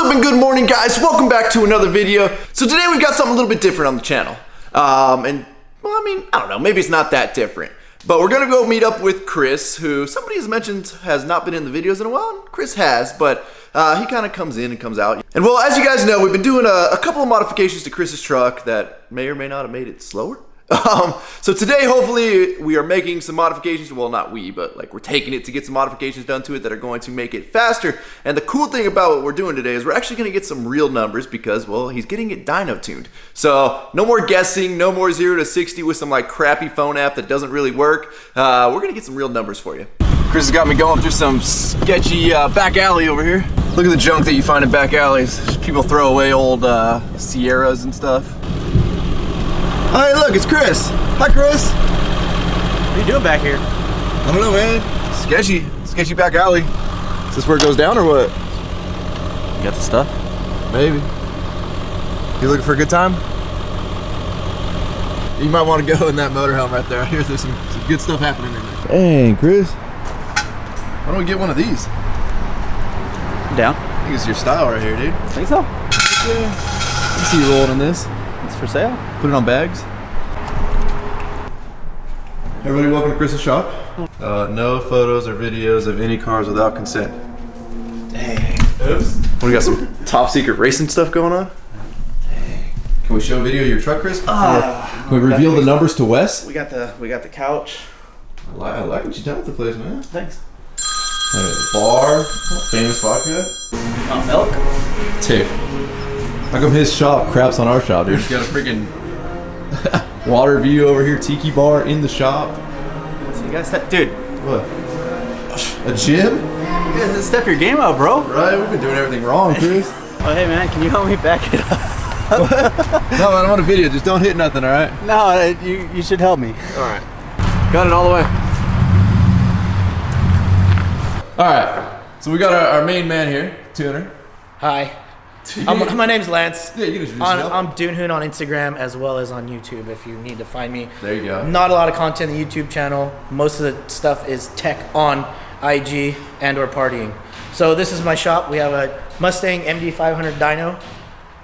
up and good morning, guys? Welcome back to another video. So today we've got something a little bit different on the channel. Well, I mean, I don't know, maybe it's not that different. But we're gonna go meet up with Chris, who somebody has mentioned has not been in the videos in a while. Chris has, but he kind of comes in and comes out. And well, as you guys know, we've been doing a couple of modifications to Chris's truck that may or may not have made it slower. So today, hopefully, we are making some modifications. Well, not we, but like we're taking it to get some modifications done to it that are going to make it faster. And the cool thing about what we're doing today is we're actually going to get some real numbers because, well, he's getting it dyno tuned. So no more guessing, no more 0 to 60 with some like crappy phone app that doesn't really work. We're going to get some real numbers for you. Chris has got me going through some sketchy back alley over here. Look at the junk that you find in back alleys. People throw away old Sierras and stuff. Oh, hey, look, it's Chris. Hi, Chris. What are you doing back here? I don't know, man. Sketchy back alley. Is this where it goes down or what? You got the stuff? Maybe. You looking for a good time? You might want to go in that motorhome right there. I hear there's some good stuff happening in there. Dang, Chris. Why don't we get one of these? I'm down. I think it's your style right here, dude. Think so? Yeah. I see you rolling in this. It's for sale. Put it on bags. Everybody, welcome to Chris's shop. No photos or videos of any cars without consent. Dang. Oops. What, we got some top secret racing stuff going on? Dang. Can we show a video of your truck, Chris? Can we reveal the numbers to Wes? We got the couch. I like what you done with the place, man. Thanks. Bar, famous vodka. Milk. Dude. How come his shop craps on our shop, dude? He's got a freaking water view over here, tiki bar in the shop. So you guys, dude. What? A gym? You guys step your game up, bro. Right, we've been doing everything wrong, Chris. Oh, hey man, can you help me back it up? What? No, I don't want a video. Just don't hit nothing, all right? No, you should help me. All right. Got it all the way. All right. So we got our main man here, Tuner. Hi. My name's Lance. Yeah, you can introduce yourself. I'm DUNEHOON on Instagram as well as on YouTube if you need to find me. There you go. Not a lot of content on the YouTube channel. Most of the stuff is tech on IG and or partying. So this is my shop. We have a Mustang MD500 dyno.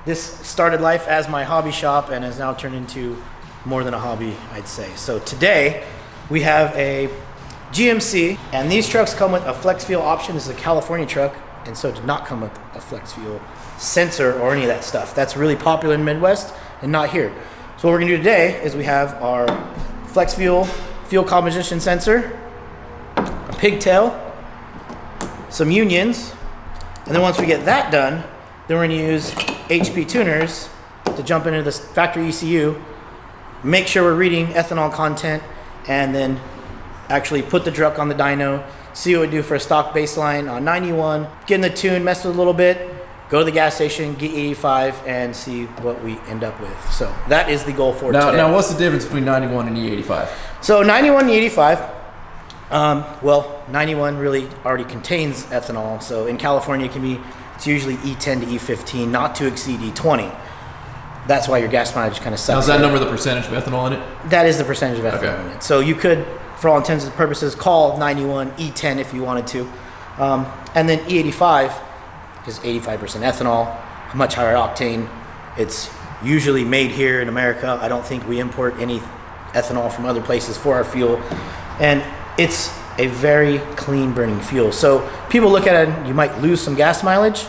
This started life as my hobby shop and has now turned into more than a hobby, I'd say. So today we have a GMC, and these trucks come with a flex fuel option. This is a California truck, and so it did not come with a flex fuel sensor or any of that stuff. That's really popular in the Midwest and not here. So what we're gonna do today is we have our flex fuel composition sensor, a pigtail, some unions, and then once we get that done, then we're gonna use HP tuners to jump into this factory ECU, make sure we're reading ethanol content, and then actually put the truck on the dyno, see what we do for a stock baseline on 91, get in the tune, mess with it a little bit, go to the gas station, get 85, and see what we end up with. So that is the goal for today. Now, what's the difference between 91 and E85? So 91 and E85, well, 91 really already contains ethanol. So in California, it's usually E10 to E15, not to exceed E20. That's why your gas mileage kind of sucks. Now, is that number the percentage of ethanol in it? That is the percentage of ethanol in it. So you could, for all intents and purposes, call 91 E10 if you wanted to. And then E85 is 85% ethanol, a much higher octane. It's usually made here in America. I don't think we import any ethanol from other places for our fuel. And it's a very clean burning fuel. So people look at it, you might lose some gas mileage,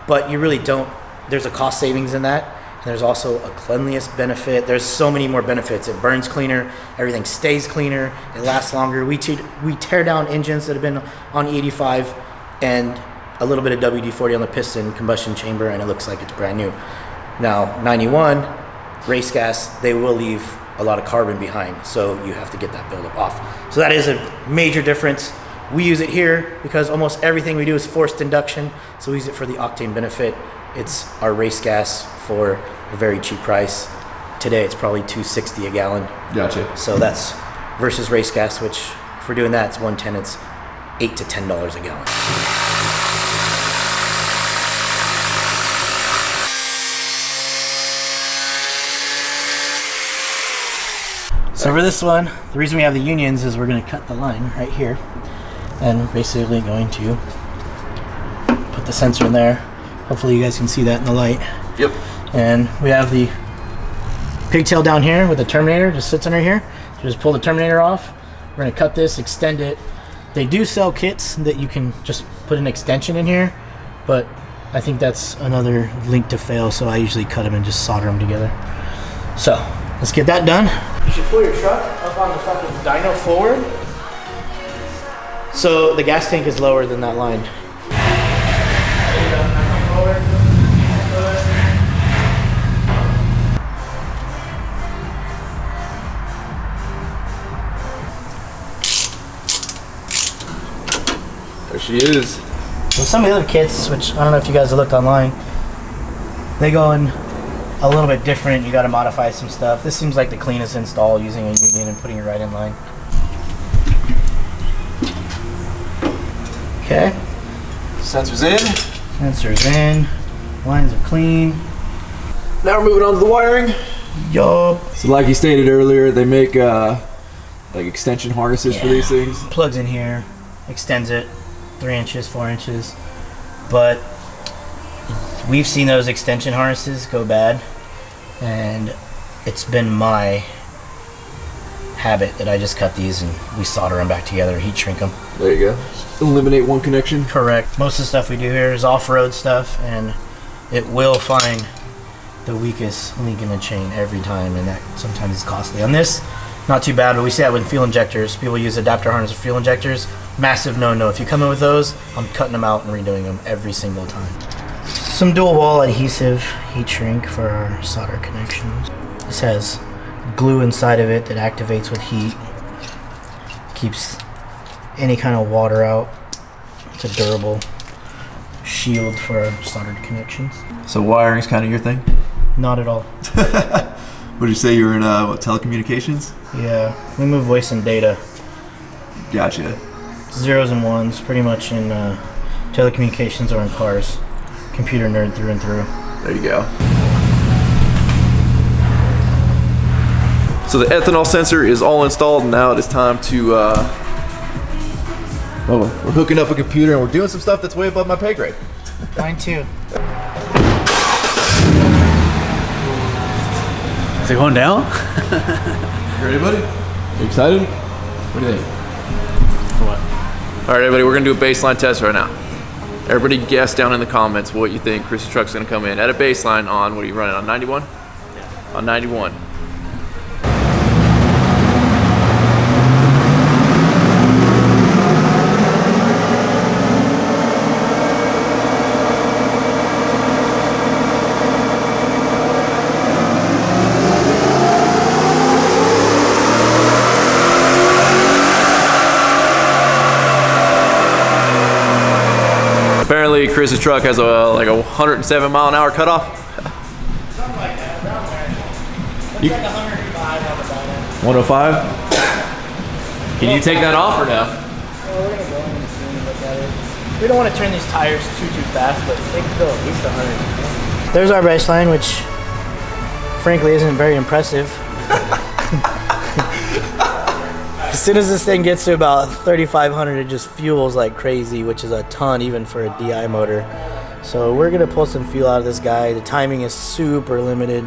but you really don't. There's a cost savings in that. And there's also a cleanliness benefit. There's so many more benefits. It burns cleaner, everything stays cleaner, it lasts longer. We tear down engines that have been on E85 and a little bit of WD-40 on the piston combustion chamber, and it looks like it's brand new. Now, 91, race gas, they will leave a lot of carbon behind, so you have to get that buildup off. So that is a major difference. We use it here because almost everything we do is forced induction, so we use it for the octane benefit. It's our race gas for a very cheap price. Today it's probably $2.60 a gallon. Gotcha. So that's versus race gas, which if we're doing that, it's 110. It's $8 to $10 a gallon. So for this one, the reason we have the unions is we're going to cut the line right here, and basically going to put the sensor in there. Hopefully you guys can see that in the light. Yep. And we have the pigtail down here with the terminator, just sits under here. So just pull the terminator off. We're gonna cut this, extend it. They do sell kits that you can just put an extension in here, but I think that's another link to fail, so I usually cut them and just solder them together. So let's get that done. You should pull your truck up on the fucking dyno forward, so the gas tank is lower than that line. There she is. So some of the other kits, which I don't know if you guys have looked online, they go in a little bit different. You got to modify some stuff. This seems like the cleanest install, using a union and putting it right in line. Okay. Sensors in. Sensors in. Lines are clean. Now we're moving on to the wiring. Yup. So like you stated earlier, they make like extension harnesses for these things. Plugs in here, extends it 3 inches, 4 inches. But we've seen those extension harnesses go bad, and it's been my habit that I just cut these and we solder them back together, heat shrink them. There you go. Eliminate one connection. Correct. Most of the stuff we do here is off-road stuff, and it will find the weakest link in the chain every time, and that sometimes is costly. On this, not too bad, but we see that with fuel injectors. People use adapter harness for fuel injectors. Massive no-no. If you come in with those, I'm cutting them out and redoing them every single time. Some dual wall adhesive heat shrink for our solder connections. This has glue inside of it that activates with heat. Keeps any kind of water out. It's a durable shield for our soldered connections. So wiring's kind of your thing? Not at all. What did you say, you were in what, telecommunications? Yeah, we move voice and data. Gotcha. Zeros and ones, pretty much in telecommunications or in cars. Computer nerd through and through. There you go. So the ethanol sensor is all installed, and now it is time to we're hooking up a computer and we're doing some stuff that's way above my pay grade. Mine too. Is it going down? You ready, buddy? You excited? What do you think? For what? All right, everybody, we're gonna do a baseline test right now. Everybody guess down in the comments what you think Chris's truck's gonna come in at a baseline on, what are you running, on 91? Yeah. On 91. Apparently, Chris's truck has like a 107 mile an hour cutoff. Something like that, around there. Looks like 105 on the bottom. 105? Can you take that off or no? Well, we're gonna go in and see and look at it. We don't want to turn these tires too fast, but they can go at least 100. There's our baseline, which frankly isn't very impressive. As soon as this thing gets to about 3,500, it just fuels like crazy, which is a ton even for a DI motor. So we're gonna pull some fuel out of this guy. The timing is super limited.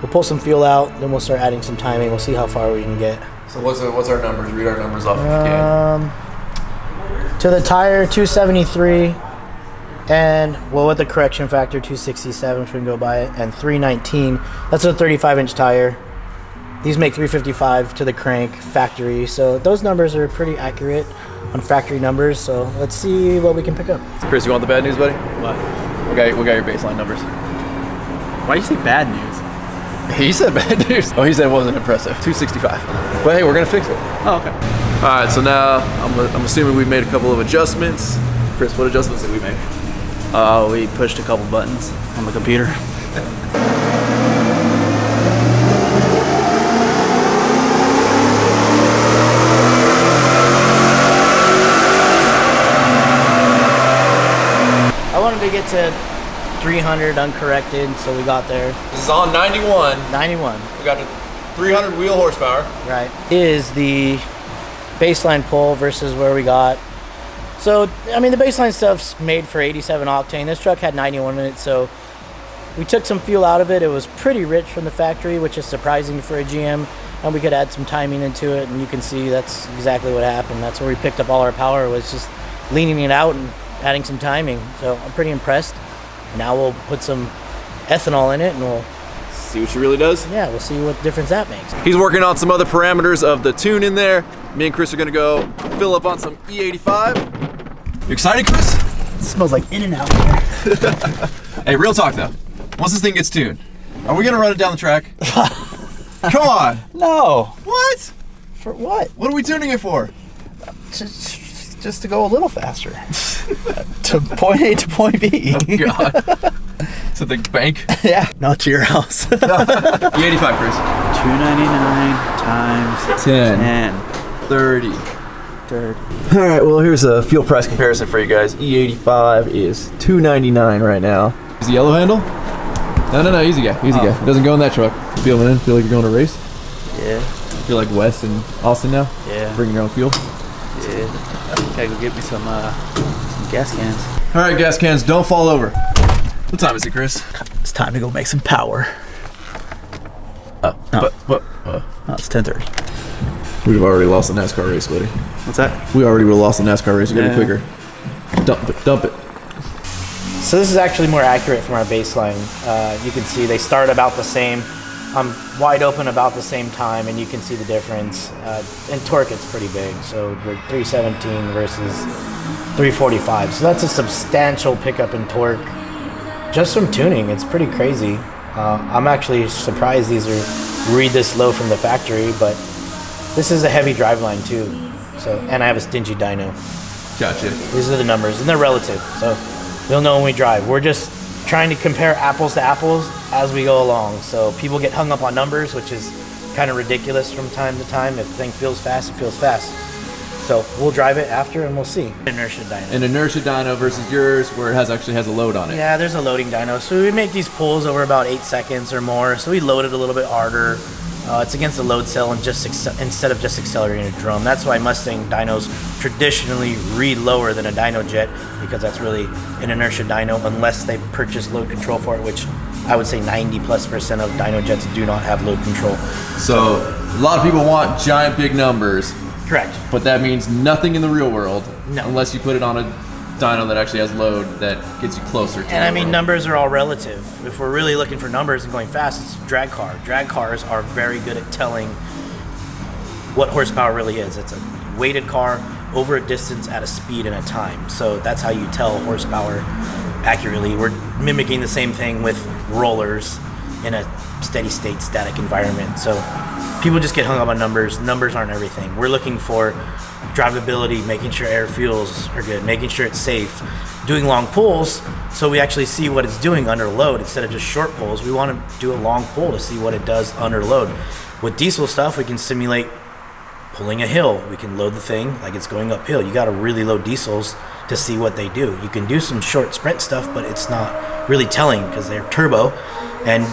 We'll pull some fuel out, then we'll start adding some timing. We'll see how far we can get. So what's our numbers? Read our numbers off if you can. To the tire, 273, and well, with the correction factor, 267, which we can go by it, and 319. That's a 35-inch tire. These make 355 to the crank factory, so those numbers are pretty accurate on factory numbers. So let's see what we can pick up. Chris, you want the bad news, buddy? What? We got your baseline numbers. Why do you say bad news? He said bad news. Oh, he said it wasn't impressive. 265. But hey, we're gonna fix it. Oh, okay. All right, so now I'm assuming we've made a couple of adjustments. Chris, what adjustments did we make? We pushed a couple buttons on the computer. I wanted to get to 300 uncorrected, so we got there. This is on 91. 91. We got to 300 wheel horsepower. Right. Is the baseline pull versus where we got So, I mean, the baseline stuff's made for 87 octane. This truck had 91 in it, so we took some fuel out of it. It was pretty rich from the factory, which is surprising for a GM, and we could add some timing into it, and you can see that's exactly what happened. That's where we picked up all our power, was just leaning it out and adding some timing. So I'm pretty impressed. Now we'll put some ethanol in it, and we'll see what she really does. Yeah, we'll see what difference that makes. He's working on some other parameters of the tune in there. Me and Chris are gonna go fill up on some E85. You excited, Chris? It smells like In-N-Out here. Hey, real talk though. Once this thing gets tuned, are we gonna run it down the track? Come on. No. What? For what? What are we tuning it for? Just to go a little faster. To point A to point B. Oh God. To the bank? Yeah. Not to your house. E85, Chris. 299 times 10. 30. 30. All right, well, here's a fuel price comparison for you guys. E85 is $2.99 right now. Is the yellow handle? No, easy guy, easy guy. It doesn't go in that truck. Feeling in? Feel like you're going to race? Yeah. Feel like Wes and Austin now? Yeah. Bringing your own fuel? Yeah. Gotta go get me some gas cans. All right, gas cans, don't fall over. What time is it, Chris? It's time to go make some power. Oh, no. What? No, it's 10:30. We'd have already lost the NASCAR race, buddy. What's that? We already would have lost the NASCAR race. You gotta be quicker. Dump it. So this is actually more accurate from our baseline. You can see they start about the same. I'm wide open about the same time, and you can see the difference. In torque, it's pretty big. So we're 317 versus 345. So that's a substantial pickup in torque just from tuning. It's pretty crazy. I'm actually surprised these read this low from the factory, but this is a heavy driveline too. So, and I have a stingy dyno. Gotcha. These are the numbers, and they're relative. So you'll know when we drive. We're just trying to compare apples to apples as we go along. So people get hung up on numbers, which is kind of ridiculous from time to time. If the thing feels fast, it feels fast. So we'll drive it after and we'll see. Inertia dyno. An inertia dyno versus yours, where it actually has a load on it. Yeah, there's a loading dyno. So we make these pulls over about 8 seconds or more. So we load it a little bit harder. It's against the load cell and instead of just accelerating a drum. That's why Mustang dynos traditionally read lower than a dyno jet, because that's really an inertia dyno unless they purchase load control for it, which I would say 90+% of dyno jets do not have load control. So a lot of people want giant big numbers. Correct. But that means nothing in the real world unless you put it on a dyno that actually has load that gets you closer to And I mean, world. numbers are all relative. If we're really looking for numbers and going fast, it's drag car. Drag cars are very good at telling what horsepower really is. It's a weighted car over a distance at a speed and a time. So that's how you tell horsepower accurately. We're mimicking the same thing with rollers in a steady state static environment. So people just get hung up on numbers. Numbers aren't everything. We're looking for drivability, making sure air fuels are good, making sure it's safe, doing long pulls so we actually see what it's doing under load instead of just short pulls. We want to do a long pull to see what it does under load. With diesel stuff, we can simulate pulling a hill. We can load the thing like it's going uphill. You got to really load diesels to see what they do. You can do some short sprint stuff, but it's not really telling because they're turbo, and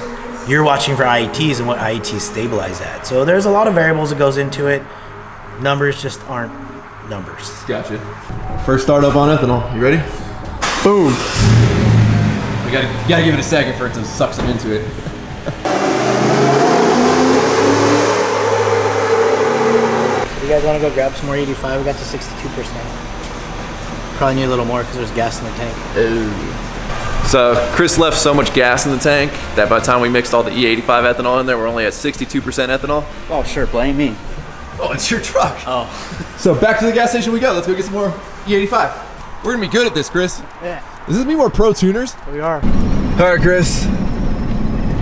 you're watching for IETs and what IETs stabilize at. So there's a lot of variables that goes into it. Numbers just aren't numbers. Gotcha. First startup on ethanol. You ready? Boom. You gotta give it a second for it to suck some into it. You guys want to go grab some more 85? We got to 62%. Probably need a little more because there's gas in the tank. Ooh. So Chris left so much gas in the tank that by the time we mixed all the E85 ethanol in there, we're only at 62% ethanol. Oh, sure, blame me. Oh, it's your truck. Oh. So back to the gas station we go. Let's go get some more E85. We're gonna be good at this, Chris. Yeah. Does this mean we're pro tuners? We are. All right, Chris.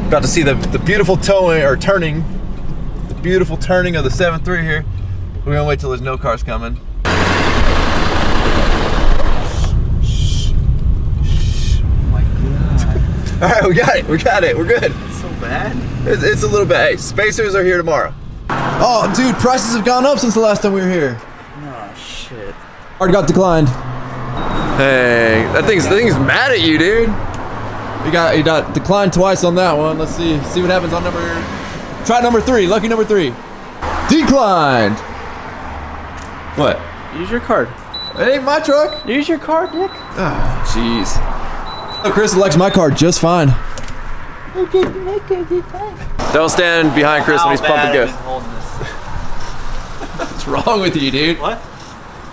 About to see the beautiful turning, the beautiful turning of the 7.3 here. We're gonna wait till there's no cars coming. All right, we got it, we're good. It's so bad. It's a little bit. Hey, spacers are here tomorrow. Oh, dude, prices have gone up since the last time we were here. Oh, shit. Already got declined. Hey, that thing's mad at you, dude. You got declined twice on that one. Let's see what happens on try number 3, lucky number 3. Declined. What? Use your card. It ain't my truck. Use your car, Dick. Ah, jeez. Oh, Chris elects my car just fine. Don't stand behind Chris when he's pumping gas. What's wrong with you, dude? What?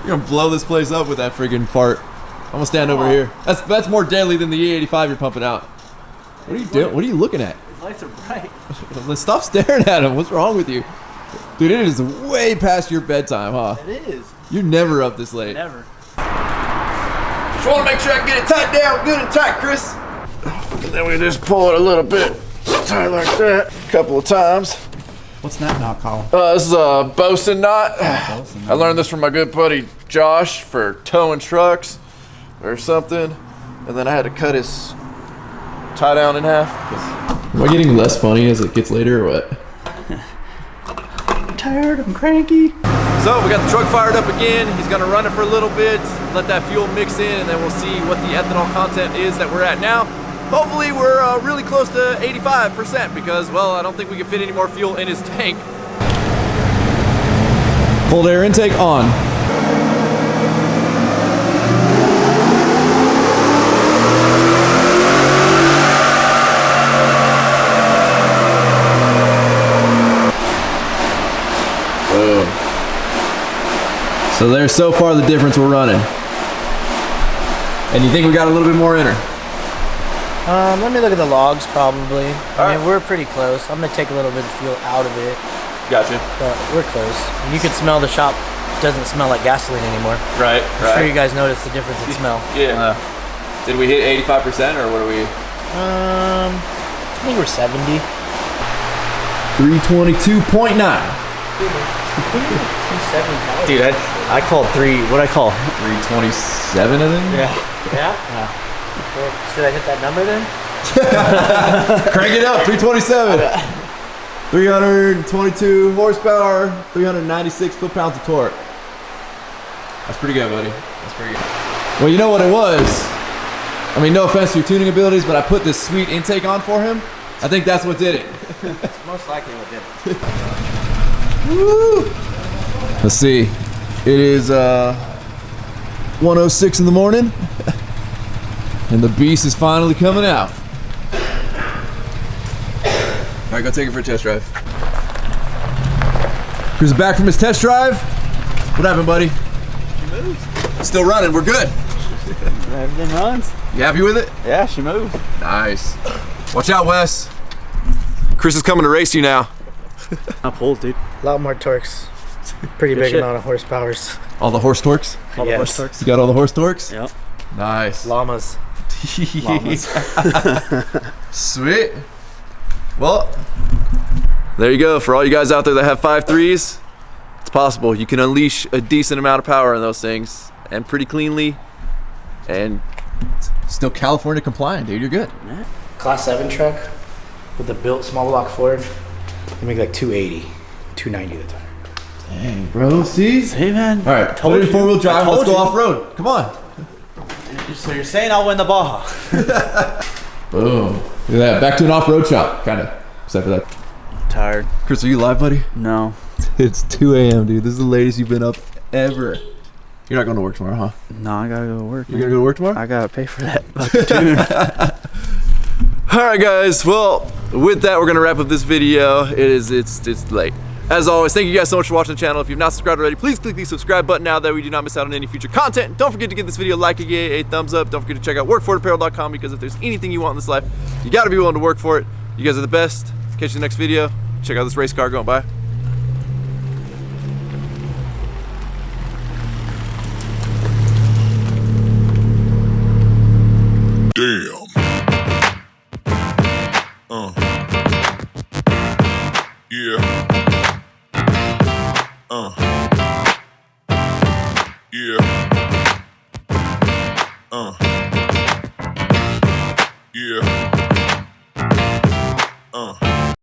You're gonna blow this place up with that friggin' fart. I'm gonna stand over here. That's more deadly than the E85 you're pumping out. What are you doing? What are you looking at? The lights are bright. Let's stop staring at him. What's wrong with you? Dude, it is way past your bedtime, huh? It is. You're never up this late. Never. Just want to make sure I can get it tight down good and tight, Chris. And then we just pull it a little bit. Tight like that. A couple of times. What's that knot, Colin? This is a bosun knot. I learned this from my good buddy Josh for towing trucks or something. And then I had to cut his tie down in half. Am I getting less funny as it gets later or what? I'm tired, I'm cranky. So we got the truck fired up again. He's gonna run it for a little bit, let that fuel mix in, and then we'll see what the ethanol content is that we're at now. Hopefully we're really close to 85% because, well, I don't think we can fit any more fuel in his tank. Cold air intake on. Boom. So there's so far the difference we're running. And you think we got a little bit more in her? Let me look at the logs probably. I mean, right. we're pretty close. I'm gonna take a little bit of fuel out of it, Gotcha. but we're close. You can smell the shop doesn't smell like gasoline anymore. Right, I'm sure you guys noticed the difference in smell. Yeah. Did we hit 85% or what are we? I think we're 70. 322.9. 270. Dude, I called what I call? 327, I think? Yeah? Well, should I hit that number then? Crank it up, 327. 322 horsepower, 396 foot-pounds of torque. That's pretty good, buddy. That's pretty good. Well, you know what it was? I mean, no offense to your tuning abilities, but I put this sweet intake on for him. I think that's what did it. It's most likely what did it. Woo! Let's see. It is 1:06 in the morning, and the beast is finally coming out. All right, go take it for a test drive. Chris is back from his test drive. What happened, buddy? She moves. Still running. We're good. Everything runs. You happy with it? Yeah, she moved. Nice. Watch out, Wes. Chris is coming to race you now. I pulled, dude. A lot more torques. Pretty big shit. amount of horsepowers. All the horse torques? All the Yes. horse torques. You got all the horse torques? Yep. Nice. Llamas. Llamas. Sweet. Well, there you go. For all you guys out there that have 5.3s, it's possible. You can unleash a decent amount of power in those things and pretty cleanly and still California compliant, dude. You're good. Class 7 truck with the built small block Ford. They make like 280, 290 at the time. Dang, bro. See? Hey, man. All right, put it in four-wheel drive. Let's go off-road. Come on. So you're saying I'll win the Baja? Boom. Look at that. Back to an off-road shop, kind of. Except for that. Tired. Chris, are you live, buddy? No. It's 2 a.m., dude. This is the latest you've been up ever. You're not going to work tomorrow, huh? No, I gotta go to work. You're going to go to work tomorrow? I gotta pay for that fucking tune. All right, guys. Well, with that, we're going to wrap up this video. It's late. As always, thank you guys so much for watching the channel. If you've not subscribed already, please click the subscribe button now that way you do not miss out on any future content. Don't forget to give this video a like, a thumbs up. Don't forget to check out workforapparel.com because if there's anything you want in this life, you got to be willing to work for it. You guys are the best. Catch you in the next video. Check out this race car going by. Damn.